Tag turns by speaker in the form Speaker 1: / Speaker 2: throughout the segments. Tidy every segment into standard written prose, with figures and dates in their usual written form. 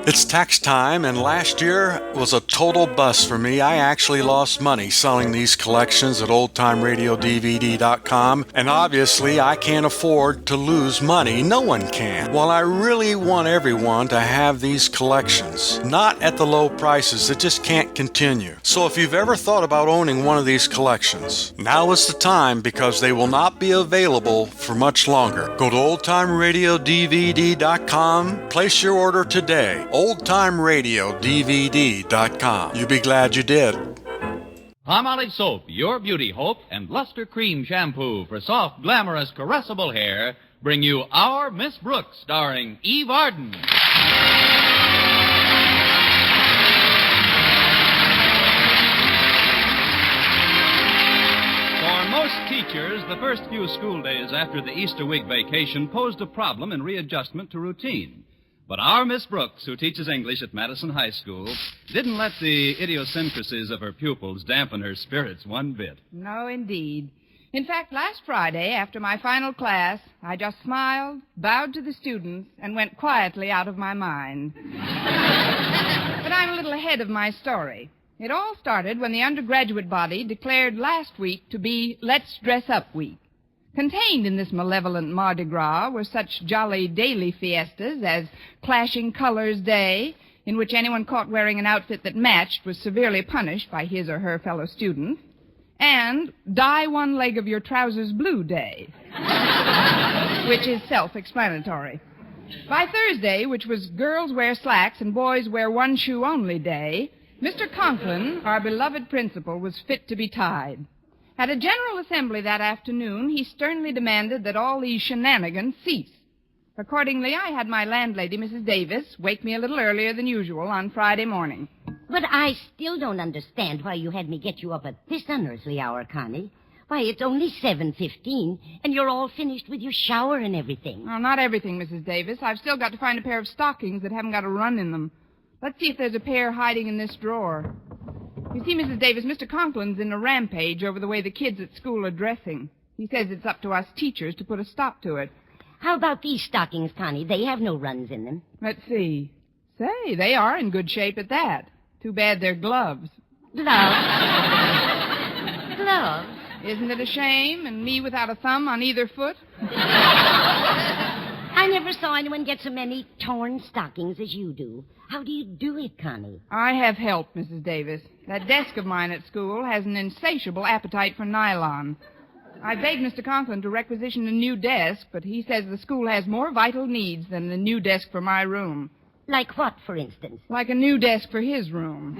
Speaker 1: It's tax time, and last year was a total bust for me. I actually lost money selling these collections at oldtimeradiodvd.com, and obviously I can't afford to lose money. No one can. Well, I really want everyone to have these collections, not at the low prices. It just can't continue. So if you've ever thought about owning one of these collections, now is the time, because they will not be available for much longer. Go to oldtimeradiodvd.com, place your order today. oldtimeradiodvd.com. You'll be glad you did.
Speaker 2: Palmolive Soap, your beauty hope, and Luster Cream Shampoo for soft, glamorous, caressable hair bring you Our Miss Brooks, starring Eve Arden. For most teachers, the first few school days after the Easter week vacation posed a problem in readjustment to routine. But our Miss Brooks, who teaches English at Madison High School, didn't let the idiosyncrasies of her pupils dampen her spirits one bit.
Speaker 3: No, indeed. In fact, last Friday, after my final class, I just smiled, bowed to the students, and went quietly out of my mind. But I'm a little ahead of my story. It all started when the undergraduate body declared last week to be Let's Dress Up Week. Contained in this malevolent Mardi Gras were such jolly daily fiestas as Clashing Colors Day, in which anyone caught wearing an outfit that matched was severely punished by his or her fellow student, and Dye One Leg of Your Trousers Blue Day, which is self-explanatory. By Thursday, which was Girls Wear Slacks and Boys Wear One Shoe Only Day, Mr. Conklin, our beloved principal, was fit to be tied. At a general assembly that afternoon, he sternly demanded that all these shenanigans cease. Accordingly, I had my landlady, Mrs. Davis, wake me a little earlier than usual on Friday morning.
Speaker 4: But I still don't understand why you had me get you up at this unearthly hour, Connie. Why, it's only 7:15, and you're all finished with your shower and everything.
Speaker 3: Oh, not everything, Mrs. Davis. I've still got to find a pair of stockings that haven't got a run in them. Let's see if there's a pair hiding in this drawer. You see, Mrs. Davis, Mr. Conklin's in a rampage over the way the kids at school are dressing. He says it's up to us teachers to put a stop to it.
Speaker 4: How about these stockings, Connie? They have no runs in them.
Speaker 3: Let's see. Say, they are in good shape at that. Too bad they're gloves.
Speaker 4: Gloves? Gloves?
Speaker 3: Isn't it a shame? And me without a thumb on either foot?
Speaker 4: I never saw anyone get so many torn stockings as you do. How do you do it, Connie?
Speaker 3: I have help, Mrs. Davis. That desk of mine at school has an insatiable appetite for nylon. I begged Mr. Conklin to requisition a new desk, but he says the school has more vital needs than the new desk for my room.
Speaker 4: Like what, for instance?
Speaker 3: Like a new desk for his room.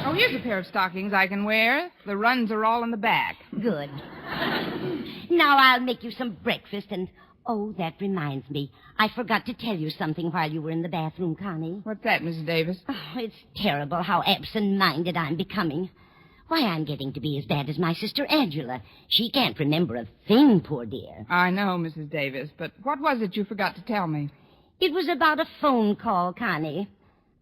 Speaker 3: Oh, here's a pair of stockings I can wear. The runs are all in the back.
Speaker 4: Good. Now I'll make you some breakfast and... Oh, that reminds me. I forgot to tell you something while you were in the bathroom, Connie.
Speaker 3: What's that, Mrs. Davis?
Speaker 4: Oh, it's terrible how absent-minded I'm becoming. Why, I'm getting to be as bad as my sister Angela. She can't remember a thing, poor dear.
Speaker 3: I know, Mrs. Davis, but what was it you forgot to tell me?
Speaker 4: It was about a phone call, Connie.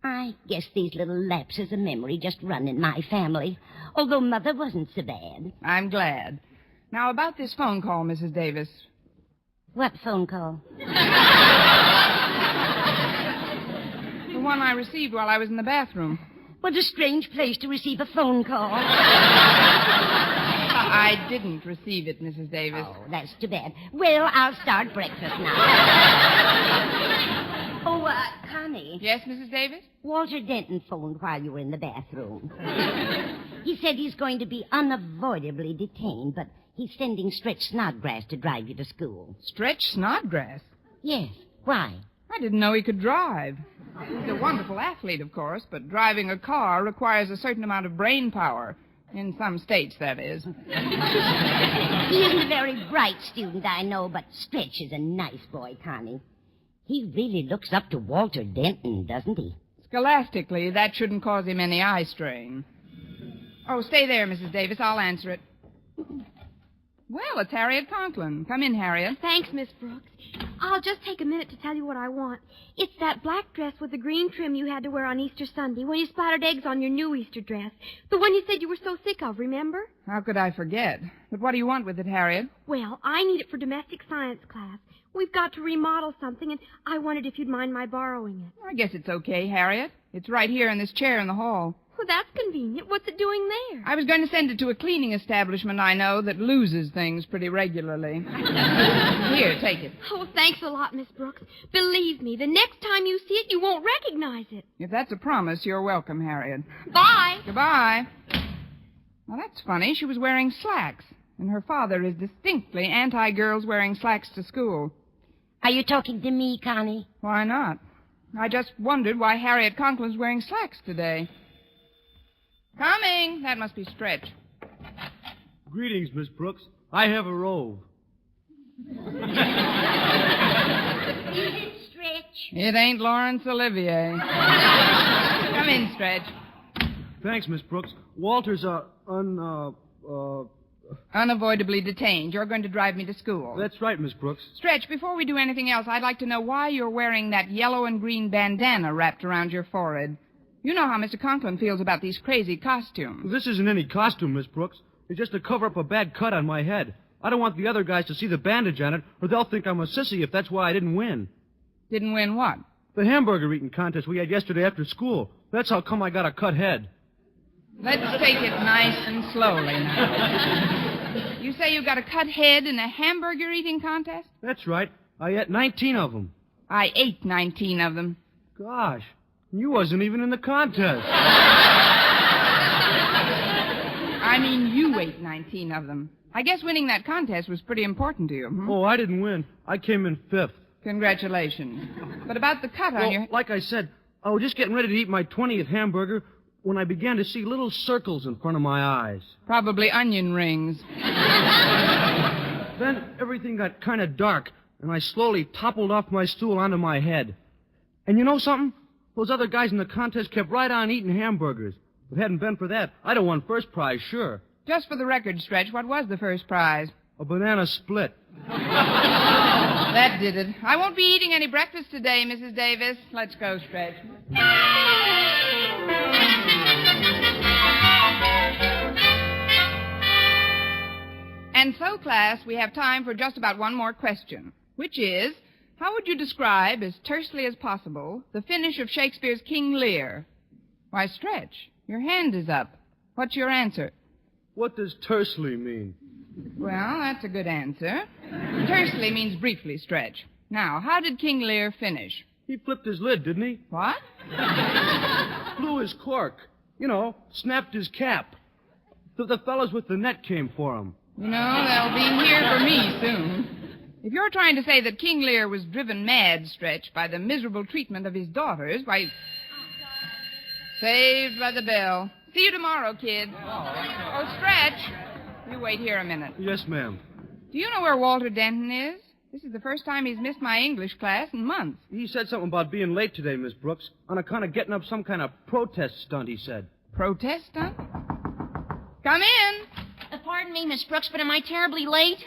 Speaker 4: I guess these little lapses of memory just run in my family, although Mother wasn't so bad.
Speaker 3: I'm glad. Now, about this phone call, Mrs. Davis.
Speaker 4: What phone call?
Speaker 3: The one I received while I was in the bathroom.
Speaker 4: What a strange place to receive a phone call.
Speaker 3: I didn't receive it, Mrs. Davis.
Speaker 4: Oh, that's too bad. Well, I'll start breakfast now. Connie.
Speaker 3: Yes, Mrs. Davis?
Speaker 4: Walter Denton phoned while you were in the bathroom. He said he's going to be unavoidably detained, but he's sending Stretch Snodgrass to drive you to school.
Speaker 3: Stretch Snodgrass?
Speaker 4: Yes. Why?
Speaker 3: I didn't know he could drive. He's a wonderful athlete, of course, but driving a car requires a certain amount of brain power. In some states, that is.
Speaker 4: He isn't a very bright student, I know, but Stretch is a nice boy, Connie. He really looks up to Walter Denton, doesn't he?
Speaker 3: Scholastically, that shouldn't cause him any eye strain. Oh, stay there, Mrs. Davis. I'll answer it. Well, it's Harriet Conklin. Come in, Harriet.
Speaker 5: Thanks, Miss Brooks. I'll just take a minute to tell you what I want. It's that black dress with the green trim you had to wear on Easter Sunday when you splattered eggs on your new Easter dress. The one you said you were so sick of, remember?
Speaker 3: How could I forget? But what do you want with it, Harriet?
Speaker 5: Well, I need it for domestic science class. We've got to remodel something, and I wondered if you'd mind my borrowing it.
Speaker 3: I guess it's okay, Harriet. It's right here in this chair in the hall.
Speaker 5: Well, that's convenient. What's it doing there?
Speaker 3: I was going to send it to a cleaning establishment I know that loses things pretty regularly. Here, take it.
Speaker 5: Oh, thanks a lot, Miss Brooks. Believe me, the next time you see it, you won't recognize it.
Speaker 3: If that's a promise, you're welcome, Harriet.
Speaker 5: Bye.
Speaker 3: Goodbye. Well, that's funny. She was wearing slacks, and her father is distinctly anti-girls wearing slacks to school.
Speaker 4: Are you talking to me, Connie?
Speaker 3: Why not? I just wondered why Harriet Conklin's wearing slacks today. Coming. That must be Stretch.
Speaker 6: Greetings, Miss Brooks. I have a robe.
Speaker 4: Stretch.
Speaker 3: It ain't Laurence Olivier. Come in, Stretch.
Speaker 6: Thanks, Miss Brooks. Walter's
Speaker 3: Unavoidably detained. You're going to drive me to school.
Speaker 6: That's right, Miss Brooks.
Speaker 3: Stretch, before we do anything else, I'd like to know why you're wearing that yellow and green bandana wrapped around your forehead. You know how Mr. Conklin feels about these crazy costumes.
Speaker 6: This isn't any costume, Miss Brooks. It's just to cover up a bad cut on my head. I don't want the other guys to see the bandage on it, or they'll think I'm a sissy if that's why I didn't win.
Speaker 3: Didn't win what?
Speaker 6: The hamburger eating contest we had yesterday after school. That's how come I got a cut head.
Speaker 3: Let's take it nice and slowly now. You say you got a cut head in a hamburger eating contest?
Speaker 6: That's right. I ate 19 of them.
Speaker 3: I ate 19 of them.
Speaker 6: Gosh, you wasn't even in the contest.
Speaker 3: I mean, you ate 19 of them. I guess winning that contest was pretty important to you.
Speaker 6: Oh, I didn't win. I came in 5th.
Speaker 3: Congratulations. But about the cut on your...
Speaker 6: Like I said, I was just getting ready to eat my 20th hamburger when I began to see little circles in front of my eyes.
Speaker 3: Probably onion rings.
Speaker 6: Then everything got kind of dark, and I slowly toppled off my stool onto my head. And you know something? Those other guys in the contest kept right on eating hamburgers. If it hadn't been for that, I'd have won first prize, sure.
Speaker 3: Just for the record, Stretch, what was the first prize?
Speaker 6: A banana split.
Speaker 3: That did it. I won't be eating any breakfast today, Mrs. Davis. Let's go, Stretch. And so, class, we have time for just about one more question, which is, how would you describe, as tersely as possible, the finish of Shakespeare's King Lear? Why, Stretch, your hand is up. What's your answer?
Speaker 6: What does tersely mean?
Speaker 3: Well, that's a good answer. Tersely means briefly, Stretch. Now, how did King Lear finish?
Speaker 6: He flipped his lid, didn't he?
Speaker 3: What?
Speaker 6: Blew his cork. You know, snapped his cap. The fellows with the net came for him.
Speaker 3: You know, they'll be here for me soon. If you're trying to say that King Lear was driven mad, Stretch, by the miserable treatment of his daughters, why... Saved by the bell. See you tomorrow, kid. Oh, Stretch. You wait here a minute.
Speaker 6: Yes, ma'am.
Speaker 3: Do you know where Walter Denton is? This is the first time he's missed my English class in months.
Speaker 6: He said something about being late today, Miss Brooks, on account of getting up some kind of protest stunt, he said.
Speaker 3: Protest stunt? Come in.
Speaker 4: Pardon me, Miss Brooks, but am I terribly late?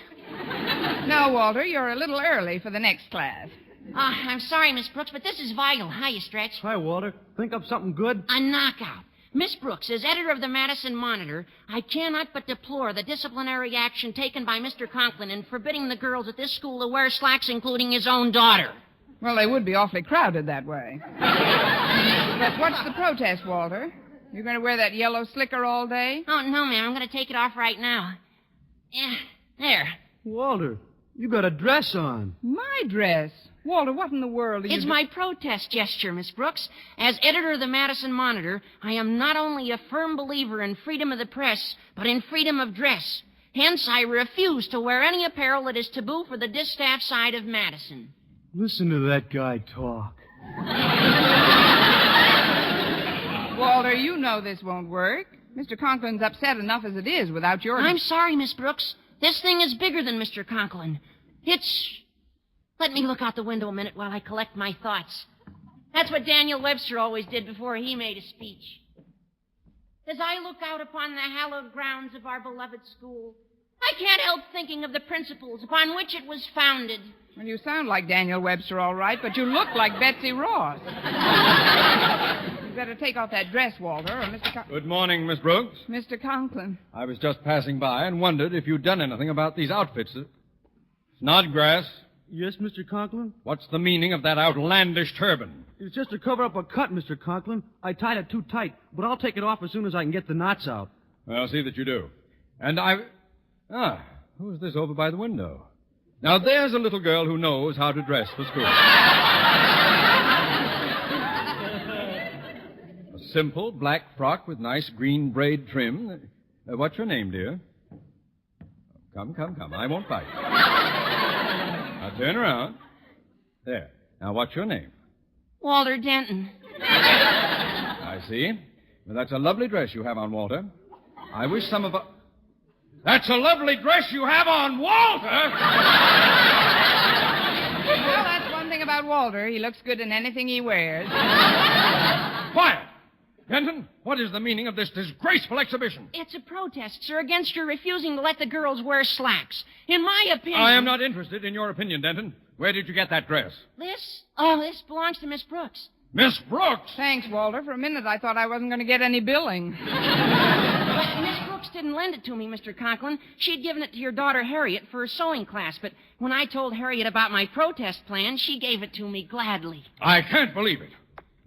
Speaker 3: No, Walter, you're a little early for the next class.
Speaker 4: I'm sorry, Miss Brooks, but this is vital. Hiya, Stretch.
Speaker 6: Hi, Walter. Think up something good?
Speaker 4: A knockout. Miss Brooks, as editor of the Madison Monitor, I cannot but deplore the disciplinary action taken by Mr. Conklin in forbidding the girls at this school to wear slacks, including his own daughter.
Speaker 3: Well, they would be awfully crowded that way. But what's the protest, Walter? You're going to wear that yellow slicker all day?
Speaker 4: Oh, no, ma'am. I'm going to take it off right now. Yeah, there.
Speaker 6: Walter, you got a dress on.
Speaker 3: My dress? Walter, what in the world are you...
Speaker 4: It's my protest gesture, Miss Brooks. As editor of the Madison Monitor, I am not only a firm believer in freedom of the press, but in freedom of dress. Hence, I refuse to wear any apparel that is taboo for the distaff side of Madison.
Speaker 6: Listen to that guy talk.
Speaker 3: Walter, you know this won't work. Mr. Conklin's upset enough as it is without your...
Speaker 4: I'm sorry, Miss Brooks. This thing is bigger than Mr. Conklin. It's... Let me look out the window a minute while I collect my thoughts. That's what Daniel Webster always did before he made a speech. As I look out upon the hallowed grounds of our beloved school, I can't help thinking of the principles upon which it was founded.
Speaker 3: Well, you sound like Daniel Webster, all right, but you look like Betsy Ross. You'd better take off that dress, Walter, or Mr.
Speaker 7: Good morning, Miss Brooks.
Speaker 3: Mr. Conklin.
Speaker 7: I was just passing by and wondered if you'd done anything about these outfits. Snodgrass,
Speaker 6: Yes, Mr. Conklin?
Speaker 7: What's the meaning of that outlandish turban?
Speaker 6: It's just to cover up a cut, Mr. Conklin. I tied it too tight, but I'll take it off as soon as I can get the knots out.
Speaker 7: I'll see that you do. And who's this over by the window? Now, there's a little girl who knows how to dress for school. A simple black frock with nice green braid trim. What's your name, dear? Come. I won't bite. Now, turn around. There. Now, what's your name?
Speaker 4: Walter Denton.
Speaker 7: I see. Well, that's a lovely dress you have on, Walter. I wish some of us... That's a lovely dress you have on, Walter!
Speaker 3: Well, that's one thing about Walter. He looks good in anything he wears.
Speaker 7: Quiet! Denton, what is the meaning of this disgraceful exhibition?
Speaker 4: It's a protest, sir, against your refusing to let the girls wear slacks. In my opinion...
Speaker 7: I am not interested in your opinion, Denton. Where did you get that dress?
Speaker 4: This? Oh, this belongs to Miss Brooks.
Speaker 7: Miss Brooks!
Speaker 3: Thanks, Walter. For a minute, I thought I wasn't going to get any billing.
Speaker 4: But Miss Brooks didn't lend it to me, Mr. Conklin. She'd given it to your daughter Harriet for her sewing class, but when I told Harriet about my protest plan, she gave it to me gladly.
Speaker 7: I can't believe it.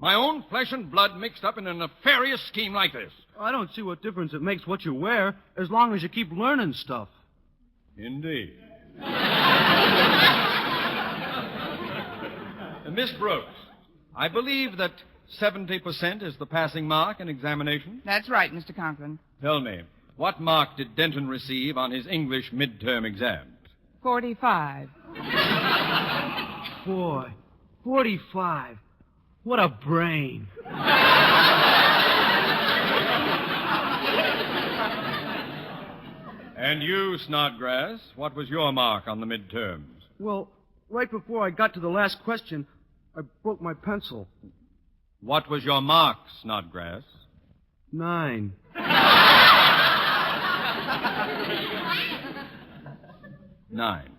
Speaker 7: My own flesh and blood mixed up in a nefarious scheme like this.
Speaker 6: I don't see what difference it makes what you wear, as long as you keep learning stuff.
Speaker 7: Indeed. Miss Brooks, I believe that 70% is the passing mark in examination.
Speaker 3: That's right, Mr. Conklin.
Speaker 7: Tell me, what mark did Denton receive on his English midterm exams?
Speaker 3: 45.
Speaker 6: Boy, 45. What a brain.
Speaker 7: And you, Snodgrass, what was your mark on the midterms?
Speaker 6: Well, right before I got to the last question, I broke my pencil.
Speaker 7: What was your mark, Snodgrass?
Speaker 6: 9.
Speaker 7: 9.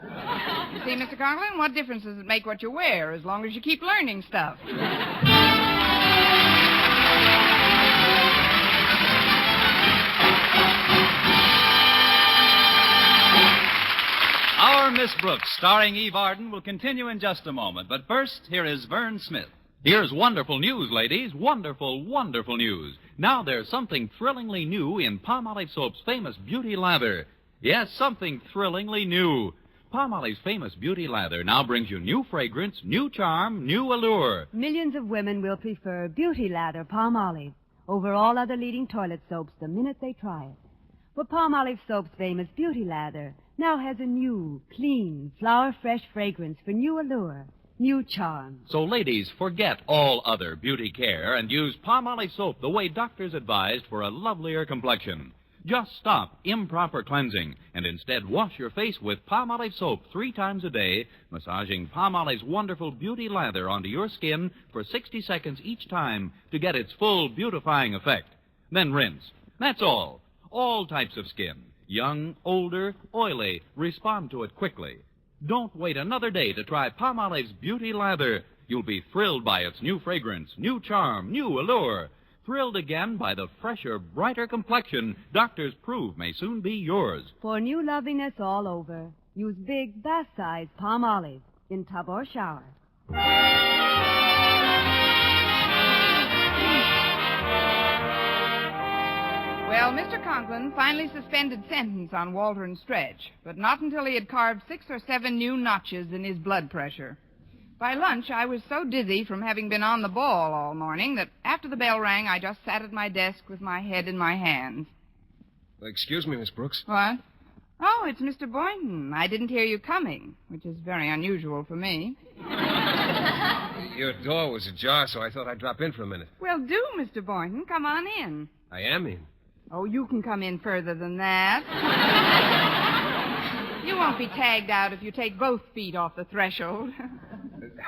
Speaker 3: You see, Mr. Conklin, what difference does it make what you wear as long as you keep learning stuff?
Speaker 2: Our Miss Brooks, starring Eve Arden, will continue in just a moment. But first, here is Vern Smith.
Speaker 8: Here's wonderful news, ladies. Wonderful, wonderful news. Now there's something thrillingly new in Palmolive Soap's famous Beauty Lather. Yes, something thrillingly new. Palmolive's famous Beauty Lather now brings you new fragrance, new charm, new allure.
Speaker 9: Millions of women will prefer Beauty Lather Palmolive over all other leading toilet soaps the minute they try it. For Palmolive Soap's famous Beauty Lather now has a new, clean, flower-fresh fragrance for new allure, new charm.
Speaker 8: So, ladies, forget all other beauty care and use Palmolive Soap the way doctors advised for a lovelier complexion. Just stop improper cleansing and instead wash your face with Palmolive Soap 3 times a day, massaging Palmolive's wonderful Beauty Lather onto your skin for 60 seconds each time to get its full beautifying effect. Then rinse. That's all. All types of skin, young, older, oily, respond to it quickly. Don't wait another day to try Palmolive's Beauty Lather. You'll be thrilled by its new fragrance, new charm, new allure. Thrilled again by the fresher, brighter complexion doctors prove may soon be yours.
Speaker 9: For new loveliness all over, use big, bath-size Palmolive in tub or shower.
Speaker 3: Well, Mr. Conklin finally suspended sentence on Walter and Stretch, but not until he had carved 6 or 7 new notches in his blood pressure. By lunch, I was so dizzy from having been on the ball all morning that after the bell rang, I just sat at my desk with my head in my hands.
Speaker 10: Excuse me, Miss Brooks.
Speaker 3: What? Oh, it's Mr. Boynton. I didn't hear you coming, which is very unusual for me.
Speaker 10: Your door was ajar, so I thought I'd drop in for a minute.
Speaker 3: Well, do, Mr. Boynton. Come on in.
Speaker 10: I am in.
Speaker 3: Oh, you can come in further than that. You won't be tagged out if you take both feet off the threshold.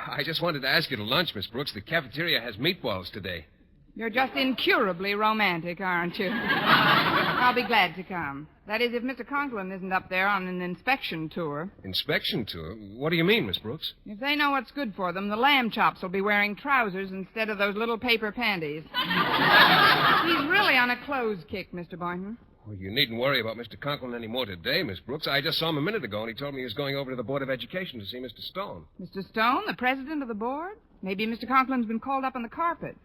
Speaker 10: I just wanted to ask you to lunch, Miss Brooks. The cafeteria has meatballs today.
Speaker 3: You're just incurably romantic, aren't you? I'll be glad to come. That is, if Mr. Conklin isn't up there on an inspection tour.
Speaker 10: Inspection tour? What do you mean, Miss Brooks?
Speaker 3: If they know what's good for them, the lamb chops will be wearing trousers instead of those little paper panties. He's really on a clothes kick, Mr. Boynton.
Speaker 10: Well, you needn't worry about Mr. Conklin any more today, Miss Brooks. I just saw him a minute ago, and he told me he was going over to the Board of Education to see Mr. Stone.
Speaker 3: Mr. Stone, the president of the board? Maybe Mr. Conklin's been called up on the carpet.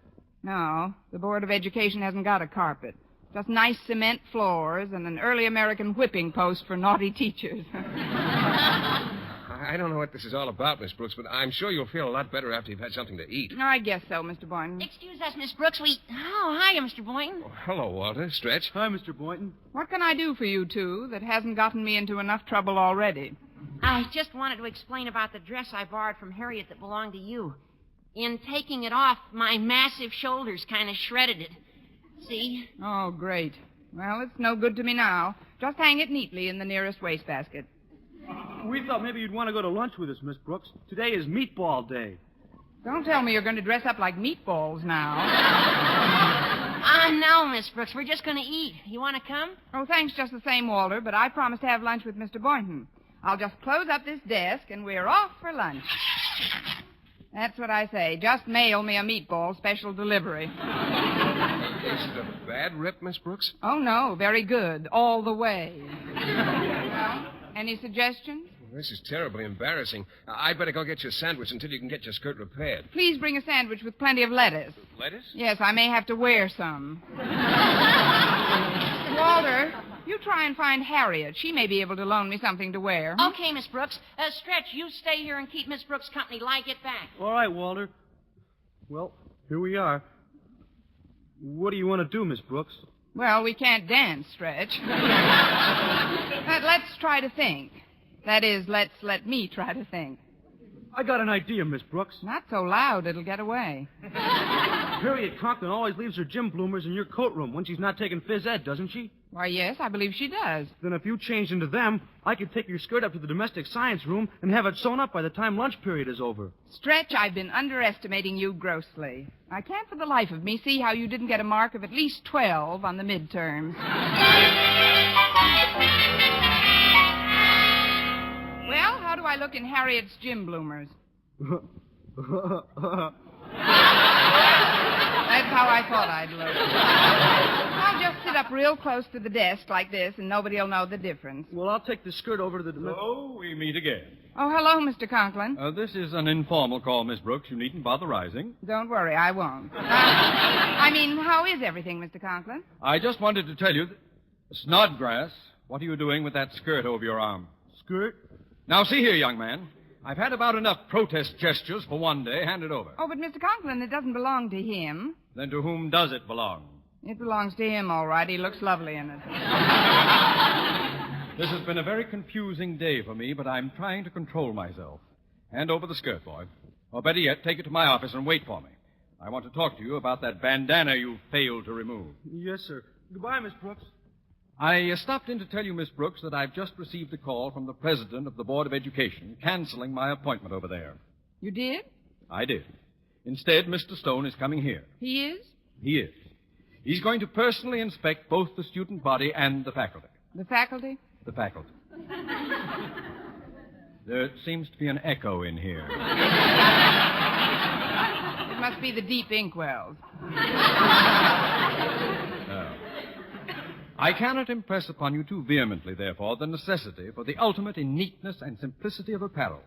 Speaker 3: No, the Board of Education hasn't got a carpet. Just nice cement floors and an early American whipping post for naughty teachers.
Speaker 10: I don't know what this is all about, Miss Brooks, but I'm sure you'll feel a lot better after you've had something to eat.
Speaker 3: I guess so, Mr. Boynton.
Speaker 4: Excuse us, Miss Brooks. Oh, hiya, Mr. Boynton.
Speaker 10: Oh, hello, Walter. Stretch.
Speaker 6: Hi, Mr. Boynton.
Speaker 3: What can I do for you two that hasn't gotten me into enough trouble already?
Speaker 4: I just wanted to explain about the dress I borrowed from Harriet that belonged to you. In taking it off, my massive shoulders kind of shredded it. See?
Speaker 3: Oh, great. Well, it's no good to me now. Just hang it neatly in the nearest wastebasket.
Speaker 6: We thought maybe you'd want to go to lunch with us, Miss Brooks. Today is meatball day.
Speaker 3: Don't tell me you're going to dress up like meatballs now.
Speaker 4: No, Miss Brooks. We're just going to eat. You want to come?
Speaker 3: Oh, thanks just the same, Walter, but I promised to have lunch with Mr. Boynton. I'll just close up this desk, and we're off for lunch. That's what I say. Just mail me a meatball special delivery.
Speaker 10: Is it a bad rip, Miss Brooks?
Speaker 3: Oh, no. Very good. All the way. Well, any suggestions?
Speaker 10: This is terribly embarrassing. I'd better go get you a sandwich until you can get your skirt repaired.
Speaker 3: Please bring a sandwich with plenty of lettuce.
Speaker 10: Lettuce?
Speaker 3: Yes, I may have to wear some. Walter, you try and find Harriet. She may be able to loan me something to wear.
Speaker 4: Okay, Miss Brooks. Stretch, you stay here and keep Miss Brooks company till I get back.
Speaker 6: All right, Walter. Well, here we are. What do you want to do, Miss Brooks?
Speaker 3: Well, we can't dance, Stretch. But let's try to think. That is, let me try to think.
Speaker 6: I got an idea, Miss Brooks.
Speaker 3: Not so loud, it'll get away.
Speaker 6: Harriet Conklin always leaves her gym bloomers in your coat room when she's not taking phys ed, doesn't she?
Speaker 3: Why, yes, I believe she does.
Speaker 6: Then if you change into them, I could take your skirt up to the domestic science room and have it sewn up by the time lunch period is over.
Speaker 3: Stretch, I've been underestimating you grossly. I can't for the life of me see how you didn't get a mark of at least 12 on the midterms. Well, how do I look in Harriet's gym bloomers? That's how I thought I'd look. I'll just sit up real close to the desk like this, and nobody'll know the difference.
Speaker 6: Well, I'll take the skirt over to the...
Speaker 7: So we meet again.
Speaker 3: Oh, hello, Mr. Conklin.
Speaker 7: This is an informal call, Miss Brooks. You needn't bother rising.
Speaker 3: Don't worry, I won't. I mean, how is everything, Mr. Conklin?
Speaker 7: I just wanted to tell you... Snodgrass, what are you doing with that skirt over your arm?
Speaker 6: Skirt?
Speaker 7: Now, see here, young man. I've had about enough protest gestures for one day. Hand it over.
Speaker 3: Oh, but Mr. Conklin, it doesn't belong to him.
Speaker 7: Then to whom does it belong?
Speaker 3: It belongs to him, all right. He looks lovely in it.
Speaker 7: This has been a very confusing day for me, but I'm trying to control myself. Hand over the skirt, boy. Or better yet, take it to my office and wait for me. I want to talk to you about that bandana you failed to remove.
Speaker 6: Yes, sir. Goodbye, Miss Brooks.
Speaker 7: I stopped in to tell you, Miss Brooks, that I've just received a call from the president of the Board of Education canceling my appointment over there.
Speaker 3: You did?
Speaker 7: I did. Instead, Mr. Stone is coming here.
Speaker 3: He is?
Speaker 7: He is. He's going to personally inspect both the student body and the faculty.
Speaker 3: The faculty?
Speaker 7: The faculty. There seems to be an echo in here.
Speaker 3: It must be the deep inkwells.
Speaker 7: I cannot impress upon you too vehemently, therefore, the necessity for the ultimate in neatness and simplicity of apparel.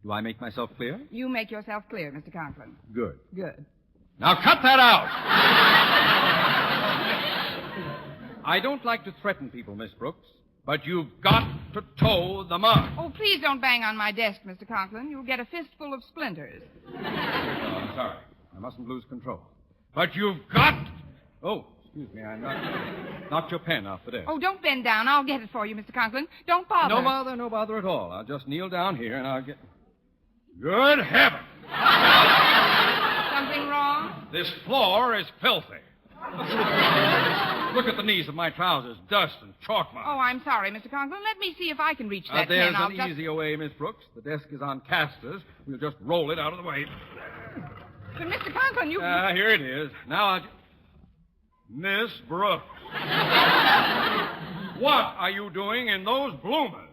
Speaker 7: Do I make myself clear?
Speaker 3: You make yourself clear, Mr. Conklin.
Speaker 7: Good.
Speaker 3: Good.
Speaker 7: Now cut that out! I don't like to threaten people, Miss Brooks, but you've got to toe the mark.
Speaker 3: Oh, please don't bang on my desk, Mr. Conklin. You'll get a fistful of splinters.
Speaker 7: Oh, I'm sorry. I mustn't lose control. But you've got... Oh, excuse me, I knocked your pen off the desk.
Speaker 3: Oh, don't bend down. I'll get it for you, Mr. Conklin. Don't bother.
Speaker 7: No bother at all. I'll just kneel down here and I'll get... Good heaven!
Speaker 3: Something wrong?
Speaker 7: This floor is filthy. Look at the knees of my trousers. Dust and chalk marks.
Speaker 3: Oh, I'm sorry, Mr. Conklin. Let me see if I can reach that
Speaker 7: There's
Speaker 3: pen.
Speaker 7: an easier way, Miss Brooks. The desk is on casters. We'll just roll it out of the way.
Speaker 3: But, Mr. Conklin, you...
Speaker 7: Here it is. Now I'll... Miss Brooks. What are you doing in those bloomers?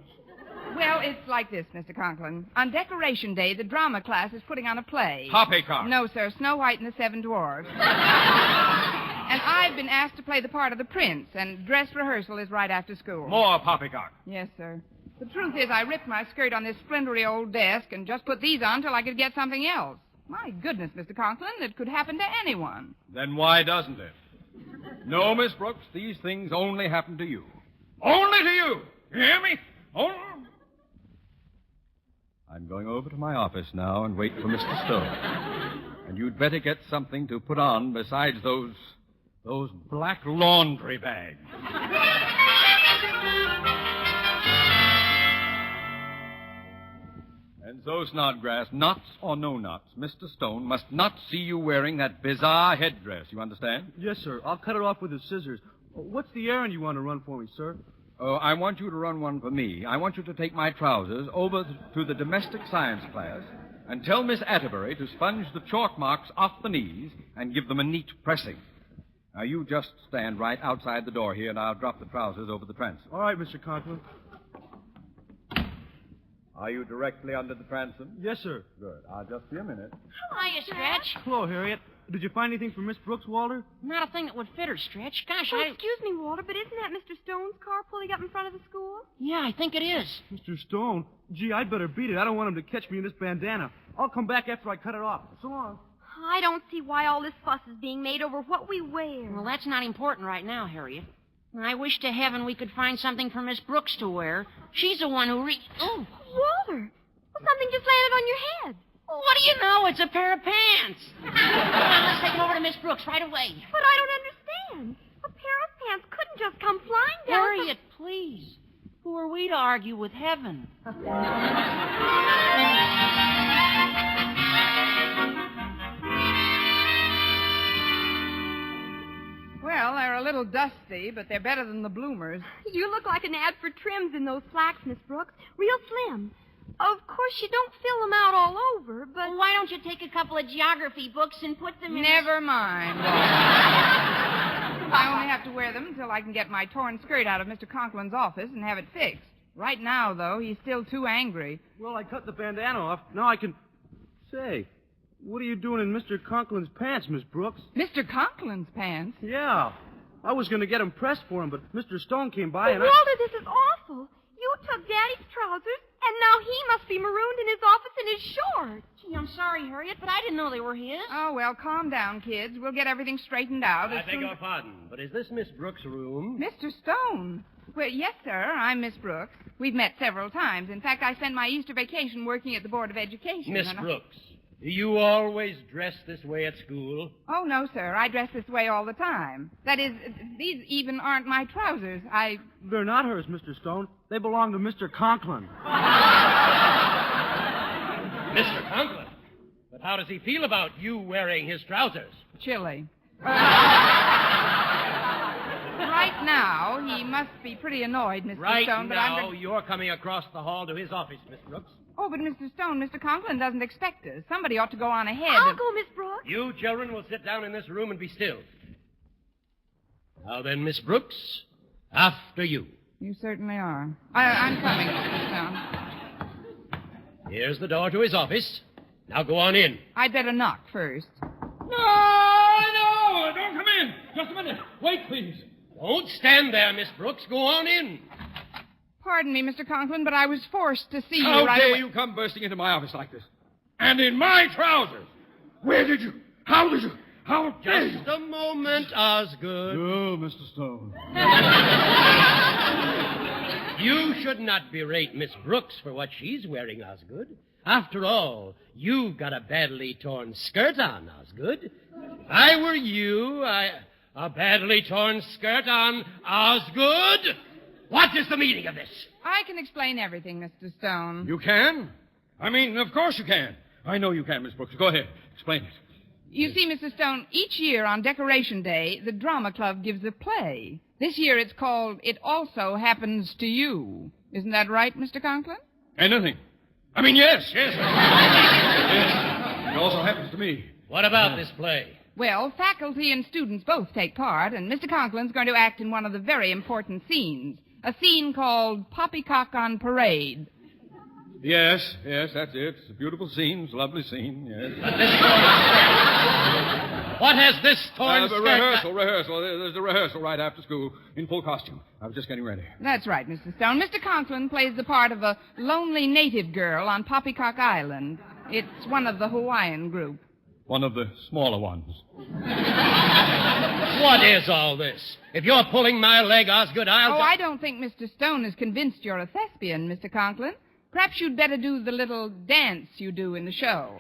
Speaker 3: Well, it's like this, Mr. Conklin. On Decoration Day, the drama class is putting on a play.
Speaker 7: Poppycock.
Speaker 3: No, sir. Snow White and the Seven Dwarfs. And I've been asked to play the part of the prince, and dress rehearsal is right after school.
Speaker 7: More poppycock.
Speaker 3: Yes, sir. The truth is, I ripped my skirt on this splintery old desk and just put these on till I could get something else. My goodness, Mr. Conklin, it could happen to anyone.
Speaker 7: Then why doesn't it? No, Miss Brooks, these things only happen to you. Only to you! You hear me? Only... I'm going over to my office now and wait for Mr. Stone. And you'd better get something to put on besides those black laundry bags. And so, Snodgrass, knots or no knots, Mr. Stone must not see you wearing that bizarre headdress. You understand?
Speaker 6: Yes, sir. I'll cut it off with the scissors. What's the errand you want to run for me, sir?
Speaker 7: Oh, I want you to run one for me. I want you to take my trousers over to the domestic science class and tell Miss Atterbury to sponge the chalk marks off the knees and give them a neat pressing. Now, you just stand right outside the door here, and I'll drop the trousers over the transom.
Speaker 6: All right, Mr. Conklin.
Speaker 7: Are you directly under the transom?
Speaker 6: Yes, sir.
Speaker 7: Good. I'll just be a minute.
Speaker 4: Hiya, Stretch.
Speaker 6: Hello, Harriet. Did you find anything for Miss Brooks, Walter?
Speaker 4: Not a thing that would fit her, Stretch. Gosh,
Speaker 5: Oh, excuse me, Walter, but isn't that Mr. Stone's car pulling up in front of the school?
Speaker 4: Yeah, I think it is.
Speaker 6: Mr. Stone? Gee, I'd better beat it. I don't want him to catch me in this bandana. I'll come back after I cut it off. So long.
Speaker 5: I don't see why all this fuss is being made over what we wear.
Speaker 4: Well, that's not important right now, Harriet. I wish to heaven we could find something for Miss Brooks to wear. She's the one who Oh,
Speaker 5: Walter, something just landed on your head.
Speaker 4: what do you know? It's a pair of pants. Come on, let's take them over to Miss Brooks right away.
Speaker 5: But I don't understand. A pair of pants couldn't just come flying down.
Speaker 4: Harriet, please. Who are we to argue with heaven?
Speaker 3: Well, they're a little dusty, but they're better than the bloomers.
Speaker 5: You look like an ad for trims in those slacks, Miss Brooks. Real slim. Of course, you don't fill them out all over, but...
Speaker 4: Well, why don't you take a couple of geography books and put them in...
Speaker 3: Never mind. I only have to wear them until I can get my torn skirt out of Mr. Conklin's office and have it fixed. Right now, though, he's still too angry.
Speaker 6: Well, I cut the bandana off. Now I can... Say, what are you doing in Mr. Conklin's pants, Miss Brooks?
Speaker 3: Mr. Conklin's pants?
Speaker 6: Yeah. I was going to get them pressed for him, but Mr. Stone came by and
Speaker 5: Walter, this is awful. You took Daddy's trousers, and now he must be marooned in his office in his shorts.
Speaker 4: Gee, I'm sorry, Harriet, but I didn't know they were his.
Speaker 3: Oh, well, calm down, kids. We'll get everything straighted out.
Speaker 11: I beg your pardon, but is this Miss Brooks' room?
Speaker 3: Mr. Stone. Well, yes, sir. I'm Miss Brooks. We've met several times. In fact, I spent my Easter vacation working at the Board of Education.
Speaker 11: Miss Brooks, do you always dress this way at school?
Speaker 3: Oh, no, sir. I dress this way all the time. That is, these even aren't my trousers.
Speaker 6: They're not hers, Mr. Stone. They belong to Mr. Conklin.
Speaker 11: Mr. Conklin? But how does he feel about you wearing his trousers?
Speaker 3: Chilly. Right now, he must be pretty annoyed, Mr.
Speaker 11: Right
Speaker 3: Stone. But
Speaker 11: now, you're coming across the hall to his office, Miss Brooks.
Speaker 3: Oh, but Mr. Stone, Mr. Conklin doesn't expect us. Somebody ought to go on ahead.
Speaker 5: I'll go, Miss Brooks.
Speaker 11: You children will sit down in this room and be still. Now then, Miss Brooks, after you.
Speaker 3: You certainly are. I'm coming, Mr. Stone.
Speaker 11: Here's the door to his office. Now go on in.
Speaker 3: I'd better knock first.
Speaker 7: No! Don't come in! Just a minute. Wait, please.
Speaker 11: Don't stand there, Miss Brooks. Go on in.
Speaker 3: Pardon me, Mr. Conklin, but I was forced to see you
Speaker 7: How
Speaker 3: right
Speaker 7: dare
Speaker 3: away.
Speaker 7: you come bursting into my office like this? And in my trousers! Where did you... How did you... How dare you...
Speaker 11: Just a moment, Osgood.
Speaker 7: Oh, Mr. Stone.
Speaker 11: You should not berate Miss Brooks for what she's wearing, Osgood. After all, you've got a badly torn skirt on, Osgood. If I were you, a badly torn skirt on, Osgood? What is the meaning of this?
Speaker 3: I can explain everything, Mr. Stone.
Speaker 7: You can? I mean, of course you can. I know you can, Miss Brooks. Go ahead. Explain it.
Speaker 3: You see, Mr. Stone, each year on Decoration Day, the Drama Club gives a play. This year it's called It Also Happens to You. Isn't that right, Mr. Conklin?
Speaker 7: Anything. I mean, yes. Yes. It also happens to me.
Speaker 11: What about this play?
Speaker 3: Well, faculty and students both take part, and Mr. Conklin's going to act in one of the very important scenes. A scene called Poppycock on Parade.
Speaker 7: Yes, that's it. It's a beautiful scene. It's a lovely scene, yes.
Speaker 11: What What has this torn skirt...
Speaker 7: Rehearsal. There's a rehearsal right after school in full costume. I was just getting ready.
Speaker 3: That's right, Mr. Stone. Mr. Conklin plays the part of a lonely native girl on Poppycock Island. It's one of the Hawaiian group.
Speaker 7: One of the smaller ones.
Speaker 11: What is all this? If you're pulling my leg, Osgood, I'll...
Speaker 3: Oh, I don't think Mr. Stone is convinced you're a thespian, Mr. Conklin. Perhaps you'd better do the little dance you do in the show.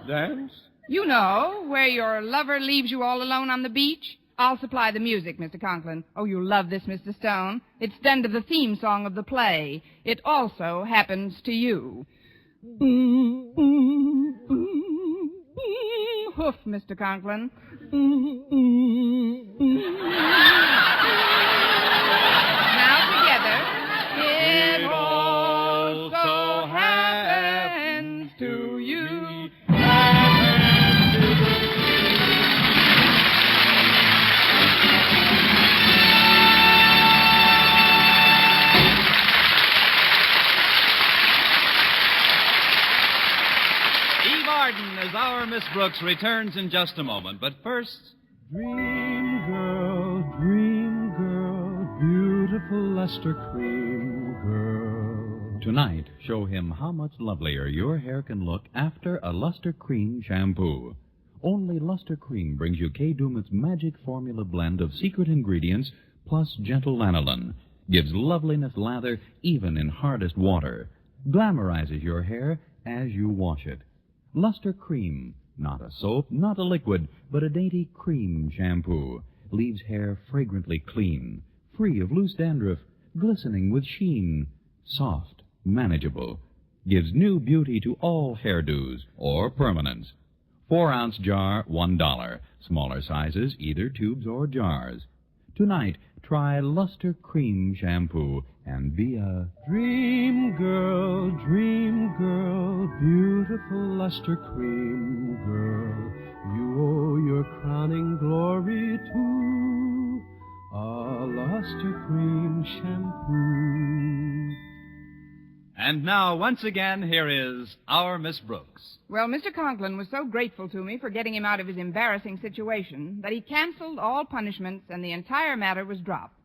Speaker 7: Dance?
Speaker 3: You know, where your lover leaves you all alone on the beach. I'll supply the music, Mr. Conklin. Oh, you'll love this, Mr. Stone. It's done to the theme song of the play. It also happens to you. Hoof, Mr. Conklin. Now together. It also happens to you.
Speaker 2: As our Miss Brooks returns in just a moment. But first...
Speaker 12: Dream girl, beautiful luster cream girl.
Speaker 8: Tonight, show him how much lovelier your hair can look after a Luster Cream shampoo. Only Luster Cream brings you Kay Daumit's magic formula blend of secret ingredients plus gentle lanolin. Gives loveliness lather even in hardest water. Glamorizes your hair as you wash it. Luster Cream, not a soap, not a liquid, but a dainty cream shampoo. Leaves hair fragrantly clean, free of loose dandruff, glistening with sheen, soft, manageable. Gives new beauty to all hairdos or permanents. 4-ounce jar, $1. Smaller sizes, either tubes or jars. Tonight, try Luster Cream shampoo and be a
Speaker 12: dream girl, beautiful luster cream girl. You owe your crowning glory to a luster cream shampoo.
Speaker 2: And now, once again, here is our Miss Brooks.
Speaker 3: Well, Mr. Conklin was so grateful to me for getting him out of his embarrassing situation that he canceled all punishments and the entire matter was dropped.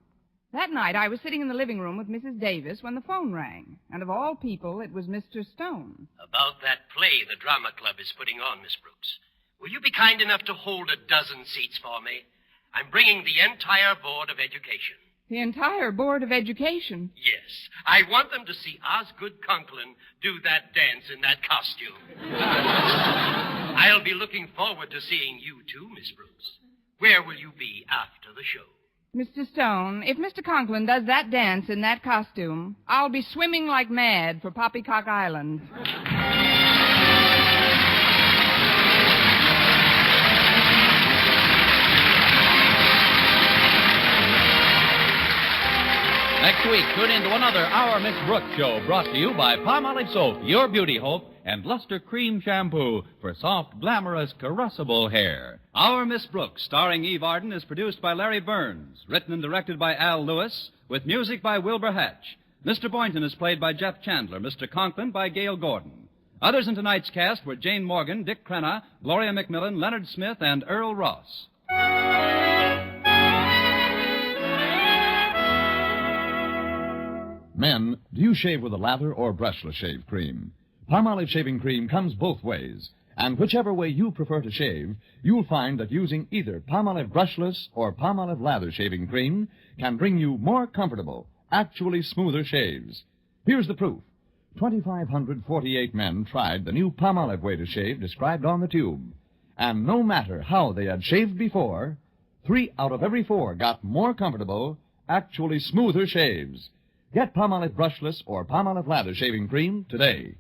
Speaker 3: That night, I was sitting in the living room with Mrs. Davis when the phone rang. And of all people, it was Mr. Stone.
Speaker 11: About that play the drama club is putting on, Miss Brooks. Will you be kind enough to hold a dozen seats for me? I'm bringing the entire Board of Education.
Speaker 3: The entire Board of Education?
Speaker 11: Yes. I want them to see Osgood Conklin do that dance in that costume. I'll be looking forward to seeing you too, Miss Brooks. Where will you be after the show?
Speaker 3: Mr. Stone, if Mr. Conklin does that dance in that costume, I'll be swimming like mad for Poppycock Island.
Speaker 8: Next week, tune in to another Our Miss Brooks show brought to you by Palmolive Soap, your beauty hope, and Luster Cream Shampoo for soft, glamorous, caressable hair.
Speaker 2: Our Miss Brooks, starring Eve Arden, is produced by Larry Burns, written and directed by Al Lewis, with music by Wilbur Hatch. Mr. Boynton is played by Jeff Chandler, Mr. Conklin by Gail Gordon. Others in tonight's cast were Jane Morgan, Dick Crenna, Gloria McMillan, Leonard Smith, and Earl Ross.
Speaker 13: Men, do you shave with a lather or brushless shave cream? Palmolive shaving cream comes both ways, and whichever way you prefer to shave, you'll find that using either Palmolive brushless or Palmolive lather shaving cream can bring you more comfortable, actually smoother shaves. Here's the proof. 2,548 men tried the new Palmolive way to shave described on the tube, and no matter how they had shaved before, 3 out of every 4 got more comfortable, actually smoother shaves. Get Palmolive brushless or Palmolive lather shaving cream today.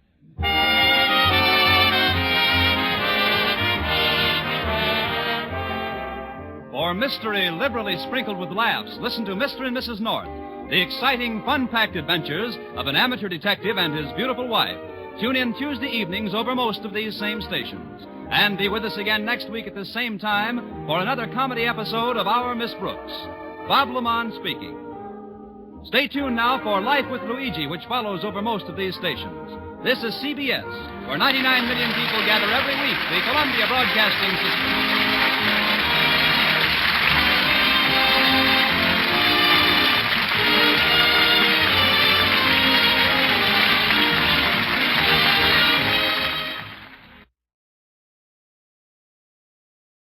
Speaker 2: For mystery liberally sprinkled with laughs, listen to Mr. and Mrs. North, the exciting, fun-packed adventures of an amateur detective and his beautiful wife. Tune in Tuesday evenings over most of these same stations. And be with us again next week at the same time for another comedy episode of Our Miss Brooks. Bob Lamont speaking. Stay tuned now for Life with Luigi, which follows over most of these stations. This is CBS, where 99 million people gather every week, the Columbia Broadcasting System.